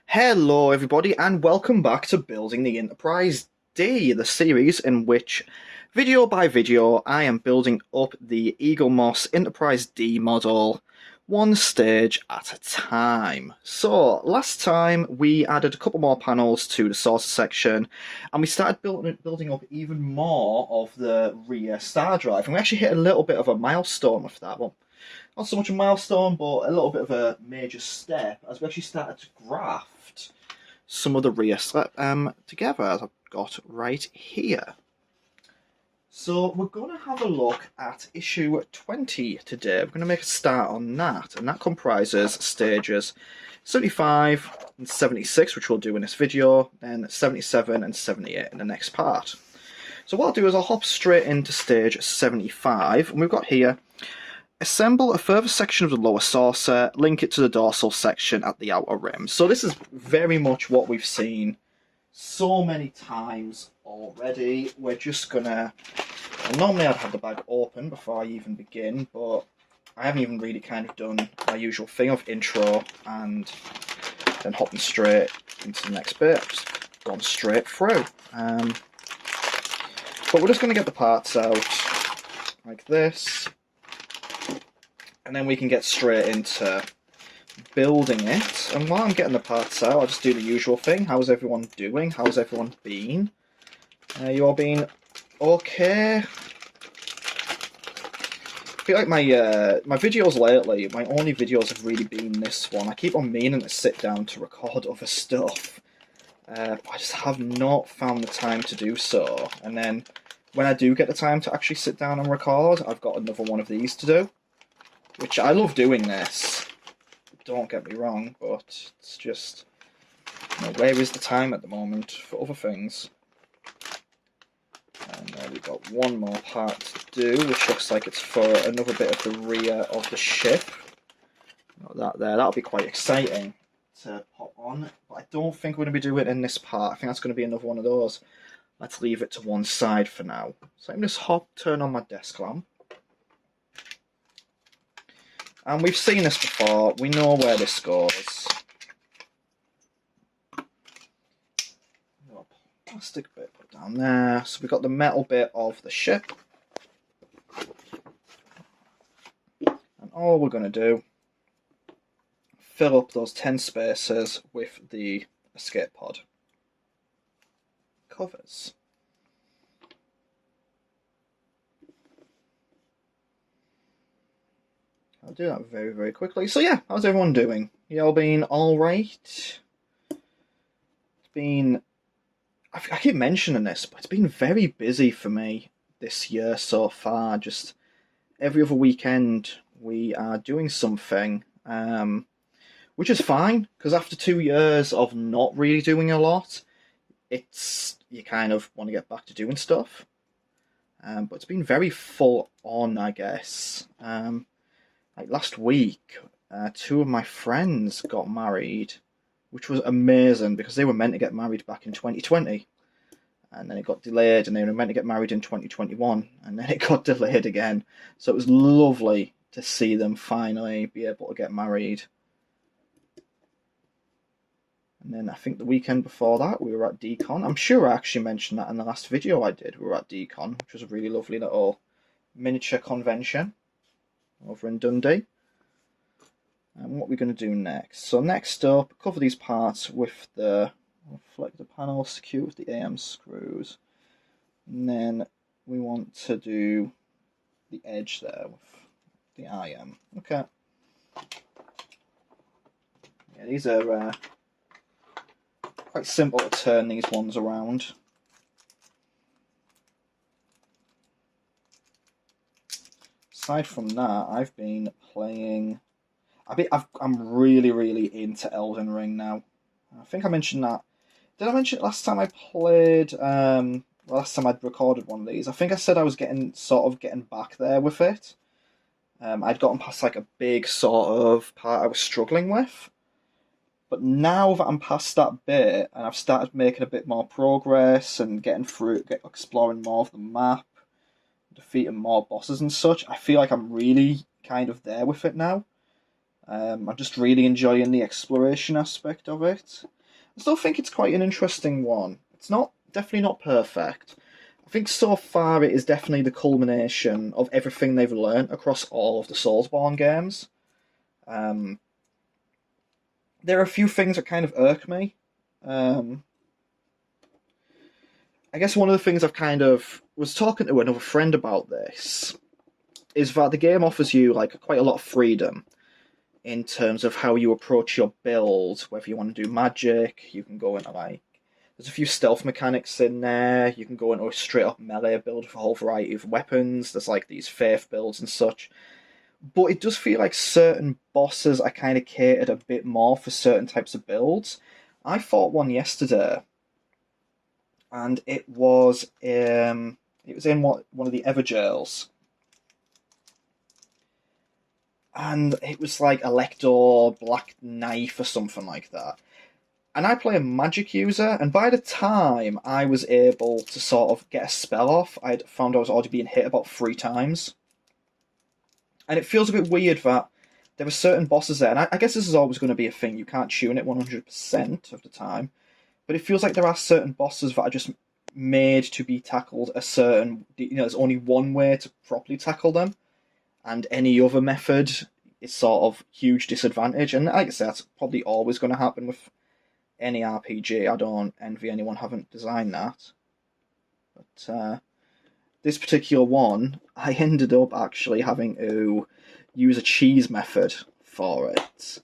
Hello, everybody, and welcome back to Building the Enterprise D, the series in which, video by video, I am building up the Eagle Moss Enterprise D model, one stage at a time. So, last time we added a couple more panels to the saucer section, and we started building up even more of the rear star drive, and we actually hit a little bit of a milestone with that one. Not so much a milestone, but a little bit of a major step as we actually started to graft some of the rear together, as I've got right here. So we're going to have a look at issue 20 today. We're going to make a start on that, and that comprises stages 75 and 76, which we'll do in this video, then 77 and 78 in the next part. So what I'll do is I'll hop straight into stage 75, and we've got here: assemble a further section of the lower saucer, link it to the dorsal section at the outer rim. So this is very much what we've seen so many times already. We're just gonna... Well, normally I'd have the bag open before I even begin, but I haven't even really kind of done my usual thing of intro and then hopping straight into the next bit. I've just gone straight through. But we're just going to get the parts out like this, and then we can get straight into building it. And while I'm getting the parts out, I'll just do the usual thing. How's everyone doing? How's everyone been? You all been okay? I feel like my videos lately, my only videos have really been this one. I keep on meaning to sit down to record other stuff, but I just have not found the time to do so. And then when I do get the time to actually sit down and record, I've got another one of these to do. Which I love doing this, don't get me wrong, but it's just, you know, where is the time at the moment for other things? And we've got one more part to do, which looks like it's for another bit of the rear of the ship. Got that there, that'll be quite exciting to pop on, but I don't think we're going to be doing it in this part. I think that's going to be another one of those. Let's leave it to one side for now. So I'm just turn on my desk lamp. And we've seen this before, we know where this goes. Plastic bit put down there. So we've got the metal bit of the ship. And all we're going to do, fill up those 10 spaces with the escape pod covers. I'll do that very, very quickly. So yeah, how's everyone doing? You all been alright? It's been... I keep mentioning this, but it's been very busy for me this year so far. Just every other weekend we are doing something, which is fine, because after 2 years of not really doing a lot, you kind of want to get back to doing stuff. But it's been very full on, I guess. Like last week, 2 of my friends got married, which was amazing because they were meant to get married back in 2020, and then it got delayed, and they were meant to get married in 2021, and then it got delayed again. So it was lovely to see them finally be able to get married. And then I think the weekend before that, we were at Decon. I'm sure I actually mentioned that in the last video I did. We were at Decon, which was a really lovely little miniature convention over in Dundee. And what we're going to do next. So next up, cover these parts with the reflector panel, secure with the AM screws. And then we want to do the edge there with the IM. Okay. Yeah, these are quite simple to turn these ones around. Aside from that, I've been playing... I'm really, really into Elden Ring now. I think I mentioned that. Did I mention it last time I played? Last time I'd recorded one of these. I think I said I was getting back there with it. I'd gotten past like a big sort of part I was struggling with. But now that I'm past that bit, and I've started making a bit more progress and getting through it, exploring more of the map, defeating more bosses and such, I feel like I'm really kind of there with it now. I'm just really enjoying the exploration aspect of it. I still think it's quite an interesting one. It's not definitely not perfect. I think so far it is definitely the culmination of everything they've learned across all of the Soulsborne games. Um, there are a few things that kind of irk me. Um, I guess one of the things I've kind of was talking to another friend about this is that the game offers you like quite a lot of freedom in terms of how you approach your build, whether you want to do magic, you can go into like there's a few stealth mechanics in there. You can go into a straight up melee build for a whole variety of weapons. There's like these faith builds and such. But it does feel like certain bosses are kind of catered a bit more for certain types of builds. I fought one yesterday, and it was in one of the Ever jails, and it was like Elector Black Knife or something like that. And I play a magic user, and by the time I was able to sort of get a spell off, I'd found I was already being hit about 3 times. And it feels a bit weird that there are certain bosses there, and I guess this is always going to be a thing, you can't tune it 100% of the time, but it feels like there are certain bosses that are just made to be tackled a certain, there's only one way to properly tackle them, and any other method is sort of huge disadvantage, and like I say, that's probably always going to happen with any RPG. I don't envy anyone having designed that. But this particular one, I ended up actually having to use a cheese method for it.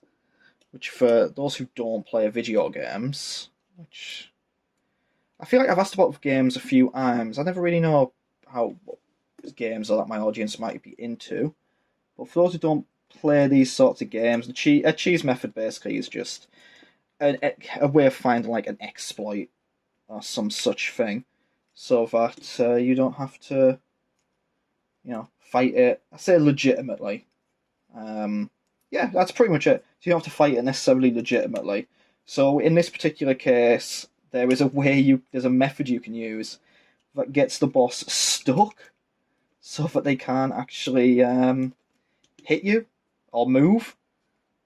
Which, for those who don't play video games, which I feel like I've asked about games a few times, I never really know how games that my audience might be into. But for those who don't play these sorts of games, a cheese method basically is just a way of finding like an exploit or some such thing, so that you don't have to, fight it. I say legitimately. Yeah, that's pretty much it. So you don't have to fight it necessarily legitimately. So in this particular case, there's a method you can use that gets the boss stuck, so that they can't actually hit you or move.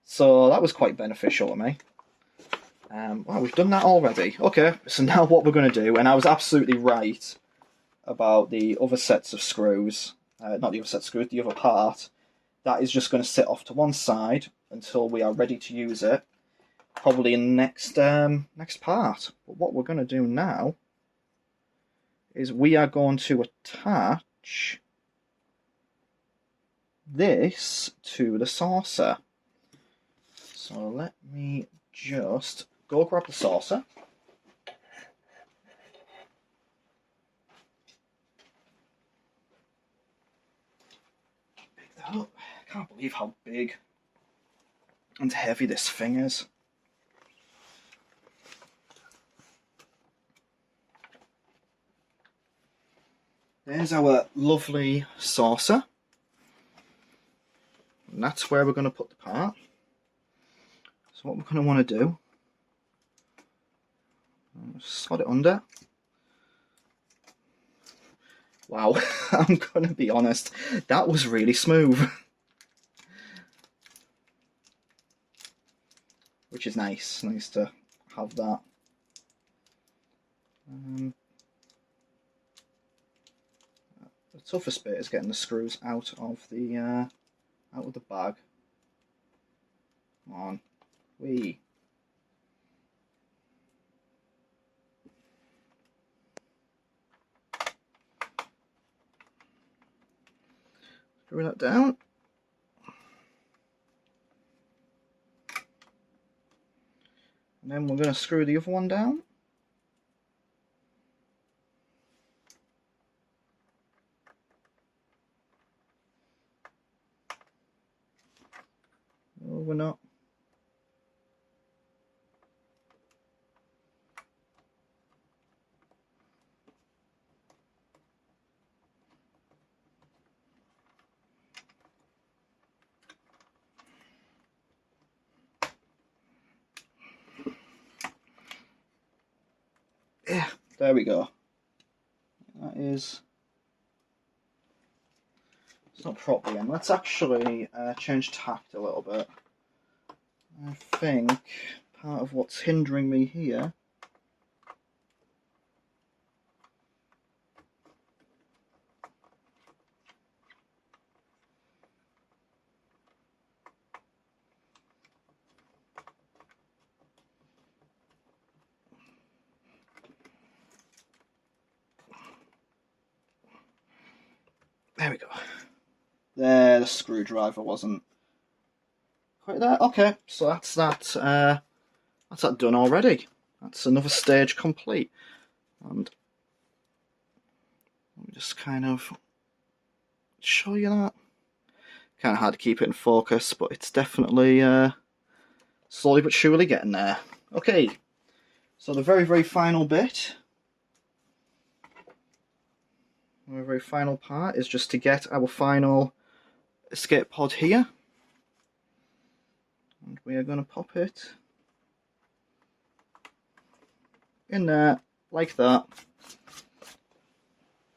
So that was quite beneficial to me. Well, we've done that already. Okay, so now what we're going to do, and I was absolutely right about the other sets of screws, not the other set of screws, the other part, that is just going to sit off to one side until we are ready to use it, probably in the next part. But what we're going to do now is we are going to attach this to the saucer. So let me just go grab the saucer. Pick that up. I can't believe how big and heavy this thing is. There's our lovely saucer. And that's where we're going to put the part. So what we're going to want to do, slot it under. Wow, I'm going to be honest, that was really smooth. Which is nice to have that. The toughest bit is getting the screws out of the bag. Come on, wee. Screw that down. And then we're going to screw the other one down. No, we're not. Yeah, there we go. That is... It's not properly in. Let's actually change tact a little bit. I think part of what's hindering me here there we go. There, the screwdriver wasn't quite there. Okay, so that's that done already. That's another stage complete. And let me just kind of show you that. Kind of hard to keep it in focus, but it's definitely slowly but surely getting there. Okay, so the very, very final bit, the very final part is just to get our final escape pod here. And we are going to pop it in there, like that.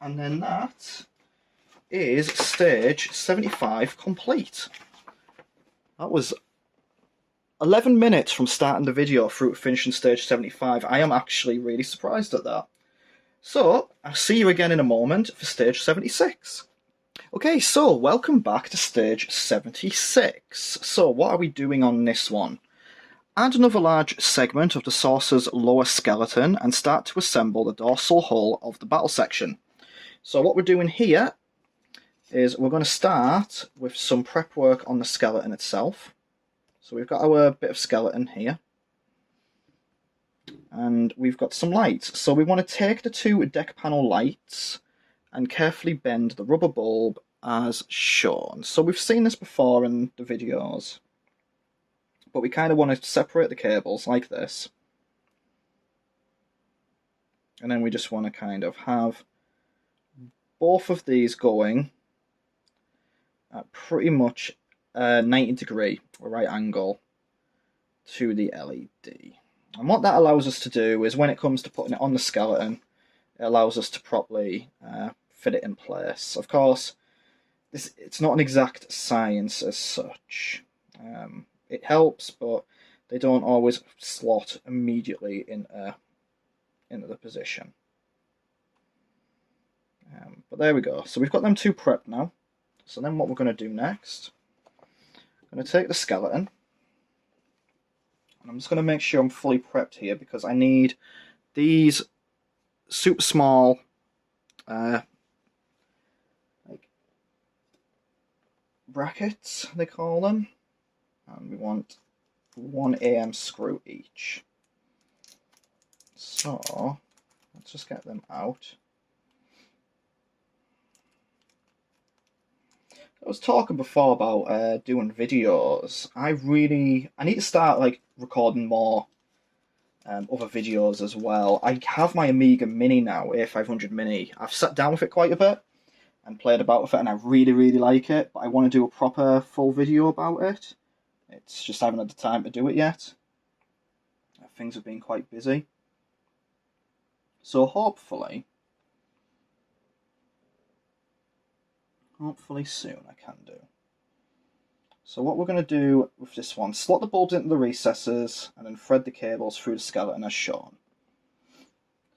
And then that is stage 75 complete. That was 11 minutes from starting the video through to finishing stage 75. I am actually really surprised at that. So, I'll see you again in a moment for stage 76. Okay, so welcome back to stage 76. So, what are we doing on this one? Add another large segment of the saucer's lower skeleton and start to assemble the dorsal hull of the battle section. So what we're doing here is we're going to start with some prep work on the skeleton itself. So we've got our bit of skeleton here. And we've got some lights. So we want to take the two deck panel lights and carefully bend the rubber bulb as shown. So we've seen this before in the videos. But we kind of want to separate the cables like this. And then we just want to kind of have both of these going at pretty much a 90 degree or right angle to the LED. And what that allows us to do is when it comes to putting it on the skeleton, it allows us to properly fit it in place. Of course, it's not an exact science as such. It helps, but they don't always slot immediately into the position. But there we go. So we've got them two prepped now. So then what we're going to do next, I'm going to take the skeleton, and I'm just going to make sure I'm fully prepped here because I need these super small like brackets, they call them. And we want 1 AM screw each. So let's just get them out. I was talking before about doing videos. I need to start like recording more other videos as well. I have my Amiga Mini now, A500 Mini. I've sat down with it quite a bit and played about with it, and I really, really like it. But I want to do a proper full video about it. It's just I haven't had the time to do it yet. Things have been quite busy. So hopefully soon I can do. So what we're going to do with this one, slot the bulbs into the recesses and then thread the cables through the skeleton as shown.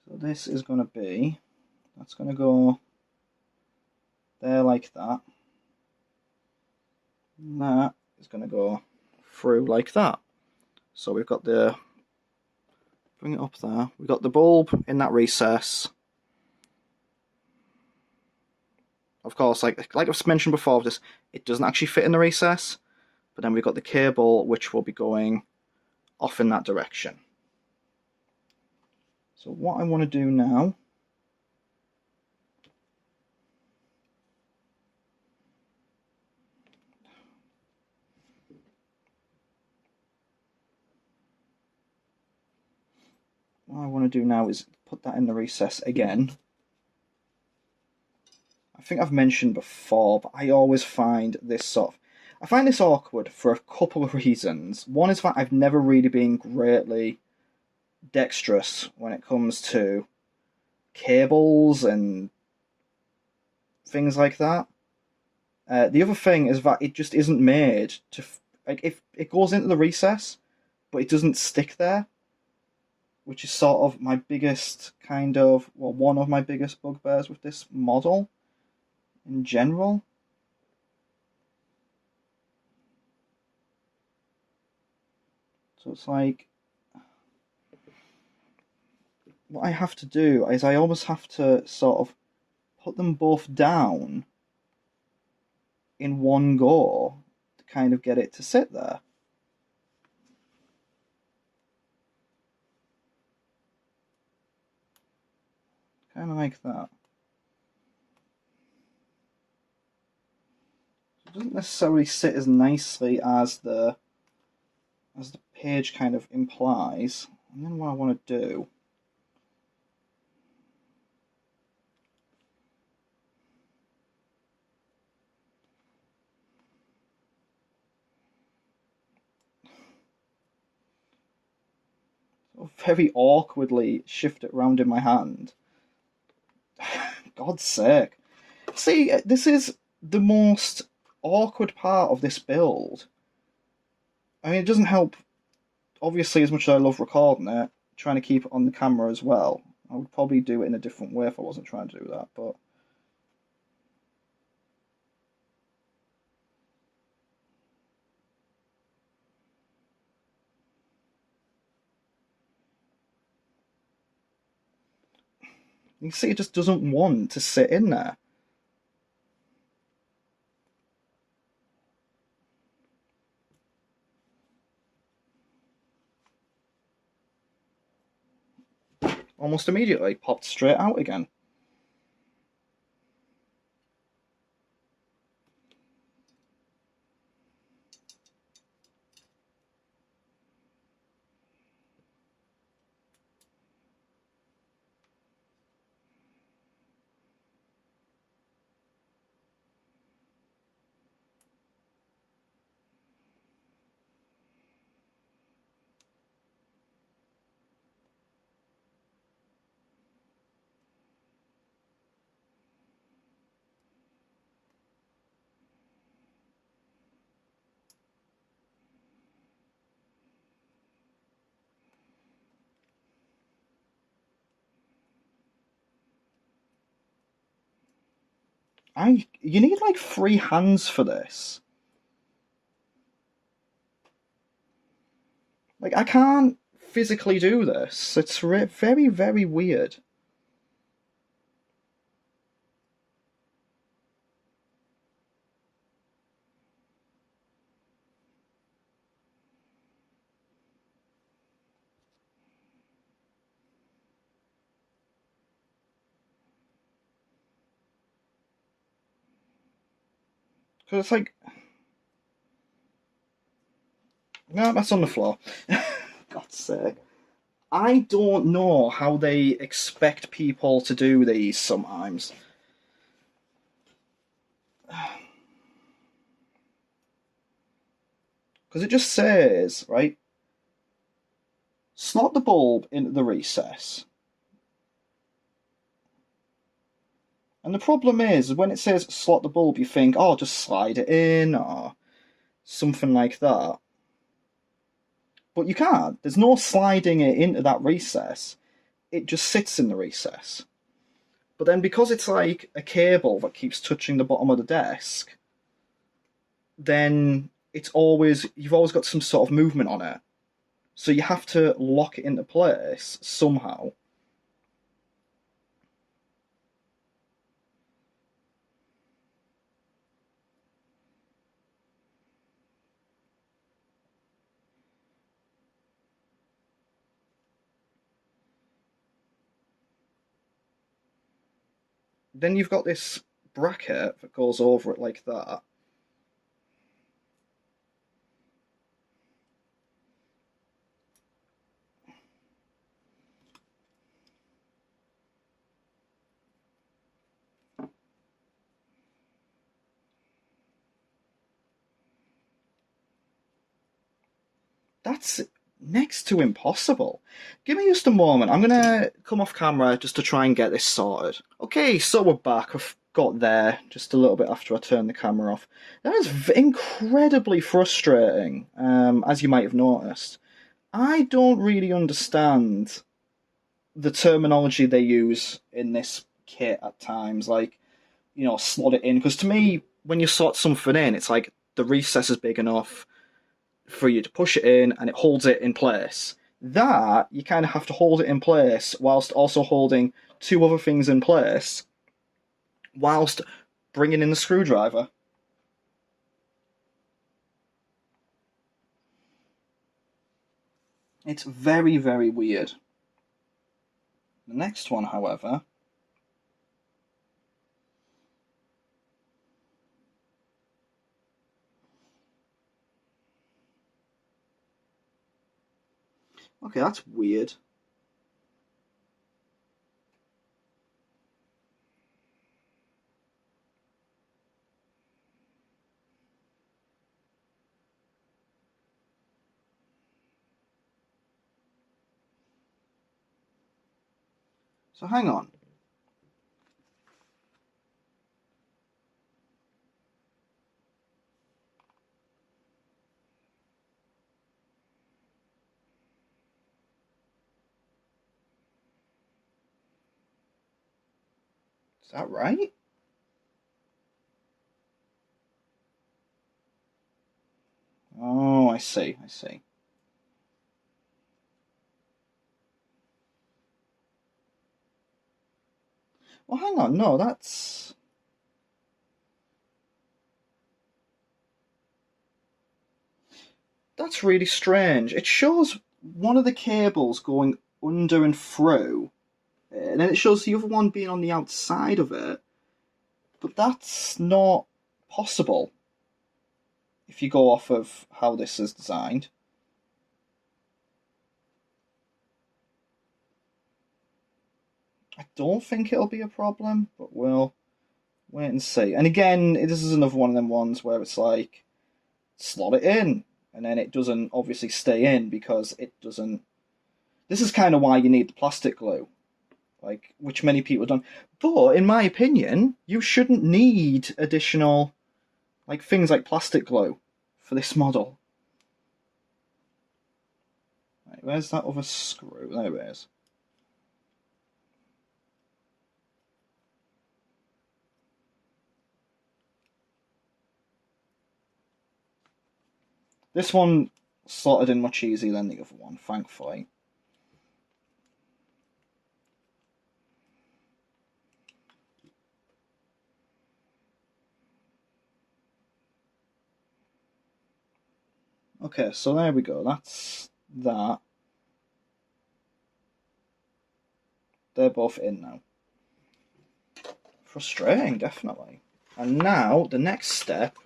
So this is going to be, that's going to go there like that. And that is going to go through like that. So we've got the, bring it up there, we've got the bulb in that recess. Of course, like I've mentioned before, this it doesn't actually fit in the recess, but then we've got the cable which will be going off in that direction. So what I want to do now is put that in the recess again. I think I've mentioned before, but I always find this I find this awkward for a couple of reasons. One is that I've never really been greatly dexterous when it comes to cables and things like that. The other thing is that it just isn't made to Like, if it goes into the recess, but it doesn't stick there, which is sort of my biggest kind of, well, one of my biggest bugbears with this model in general. So it's like, what I have to do is I almost have to sort of put them both down in one go to kind of get it to sit there. Kind of like that. It doesn't necessarily sit as nicely as the page kind of implies. And then what I want to do, very awkwardly shift it around in my hand. God's sake. See, this is the most awkward part of this build. I mean, it doesn't help, obviously, as much as I love recording it, trying to keep it on the camera as well. I would probably do it in a different way if I wasn't trying to do that, but... You see, it just doesn't want to sit in there. Almost immediately popped straight out again. You need like 3 hands for this. Like, I can't physically do this. It's very, very weird. Because it's like... No, that's on the floor. God's sake. I don't know how they expect people to do these sometimes. Because it just says, right, slot the bulb into the recess. And the problem is, when it says slot the bulb, you think, oh, just slide it in, or something like that. But you can't. There's no sliding it into that recess. It just sits in the recess. But then because it's like a cable that keeps touching the bottom of the desk, then you've always got some sort of movement on it. So you have to lock it into place somehow. Then you've got this bracket that goes over it like that. That's next to impossible. Give me just a moment. I'm going to come off camera just to try and get this sorted. Okay, so we're back. I've got there just a little bit after I turned the camera off. That is incredibly frustrating, as you might have noticed. I don't really understand the terminology they use in this kit at times, like, you know, slot it in. Because to me, when you slot something in, it's like the recess is big enough for you to push it in and it holds it in place. That, you kind of have to hold it in place whilst also holding two other things in place whilst bringing in the screwdriver. It's very, very weird. The next one, however, okay, that's weird. So hang on. Is that right? Oh, I see, I see. Well, hang on, no, that's really strange. It shows one of the cables going under and through, and then it shows the other one being on the outside of it, but that's not possible if you go off of how this is designed. I don't think it'll be a problem, but we'll wait and see. And again, this is another one of them ones where it's like, slot it in, and then it doesn't obviously stay in because it doesn't. This is kind of why you need the plastic glue, like, which many people don't. But in my opinion, you shouldn't need additional, like, things like plastic glue for this model. Right, where's that other screw? There it is. This one slotted in much easier than the other one, thankfully. Okay, so there we go. That's that. They're both in now. Frustrating, definitely. And now, the next step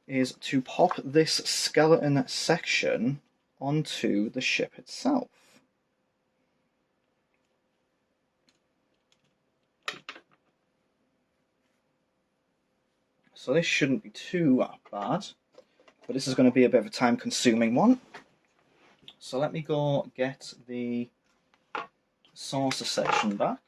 is to pop this skeleton section onto the ship itself. So this shouldn't be too bad, but this is going to be a bit of a time-consuming one. So let me go get the saucer section back.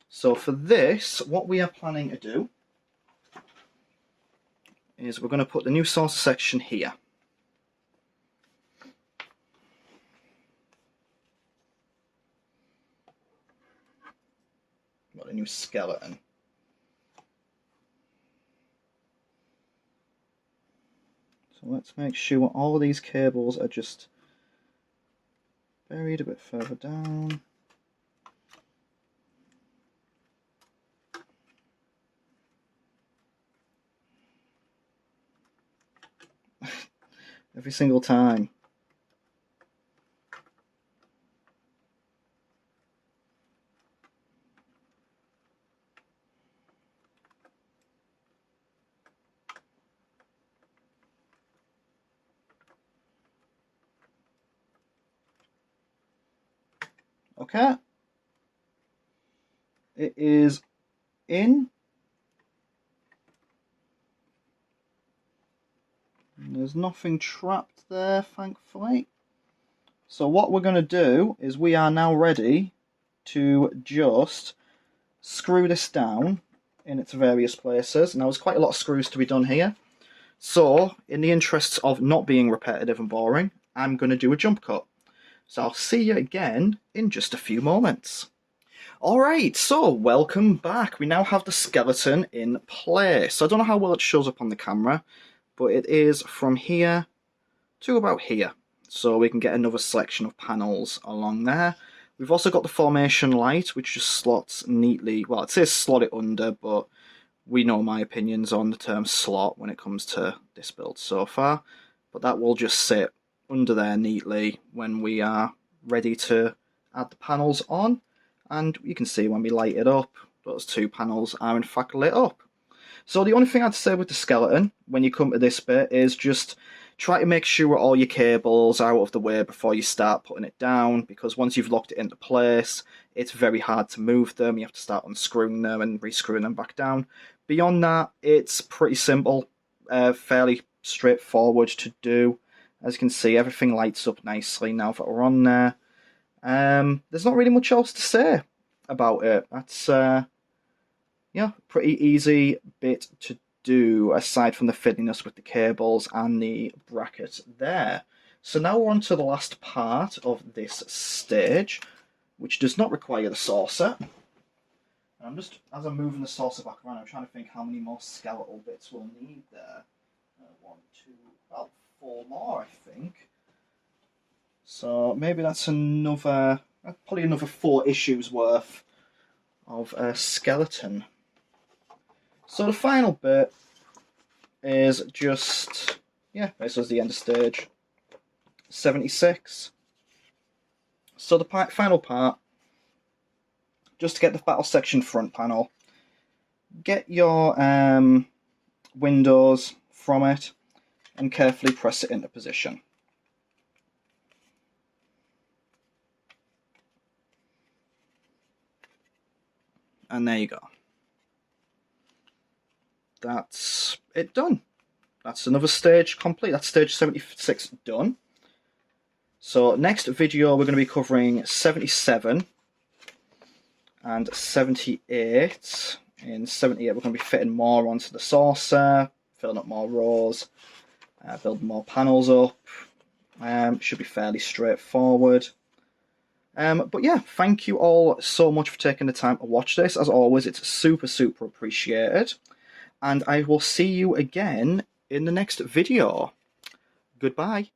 So for this, what we are planning to do is we're going to put the new saucer section here. Got a new skeleton. So let's make sure all of these cables are just buried a bit further down. Every single time. Okay. It is in. There's nothing trapped there, thankfully. So what we're going to do is we are now ready to just screw this down in its various places. Now there's quite a lot of screws to be done here. So in the interests of not being repetitive and boring, I'm going to do a jump cut. So I'll see you again in just a few moments. Alright, so welcome back. We now have the skeleton in place. I don't know how well it shows up on the camera, but it is from here to about here. So we can get another selection of panels along there. We've also got the formation light, which just slots neatly. Well, it says slot it under, but we know my opinions on the term slot when it comes to this build so far. But that will just sit under there neatly when we are ready to add the panels on. And you can see when we light it up, those two panels are in fact lit up. So the only thing I'd say with the skeleton, when you come to this bit, is just try to make sure all your cables are out of the way before you start putting it down, because once you've locked it into place, it's very hard to move them. You have to start unscrewing them and rescrewing them back down. Beyond that, it's pretty simple, fairly straightforward to do. As you can see, everything lights up nicely now that we're on there. There's not really much else to say about it. That's yeah, pretty easy bit to do, aside from the fiddliness with the cables and the bracket there. So now we're on to the last part of this stage, which does not require the saucer. And I'm just, as I'm moving the saucer back around, I'm trying to think how many more skeletal bits we'll need there. 1, 2, about 4 more, I think. So maybe that's another, probably another 4 issues worth of a skeleton. So the final bit is just, yeah, this was the end of stage 76. So the final part, just to get the battle section front panel, get your windows from it and carefully press it into position. And there you go. That's it done. That's another stage complete. That's stage 76 done. So next video we're going to be covering 77 and 78. In 78 we're going to be fitting more onto the saucer, filling up more rows, building more panels up. Should be fairly straightforward. But yeah, thank you all so much for taking the time to watch this. As always, it's super appreciated. And I will see you again in the next video. Goodbye.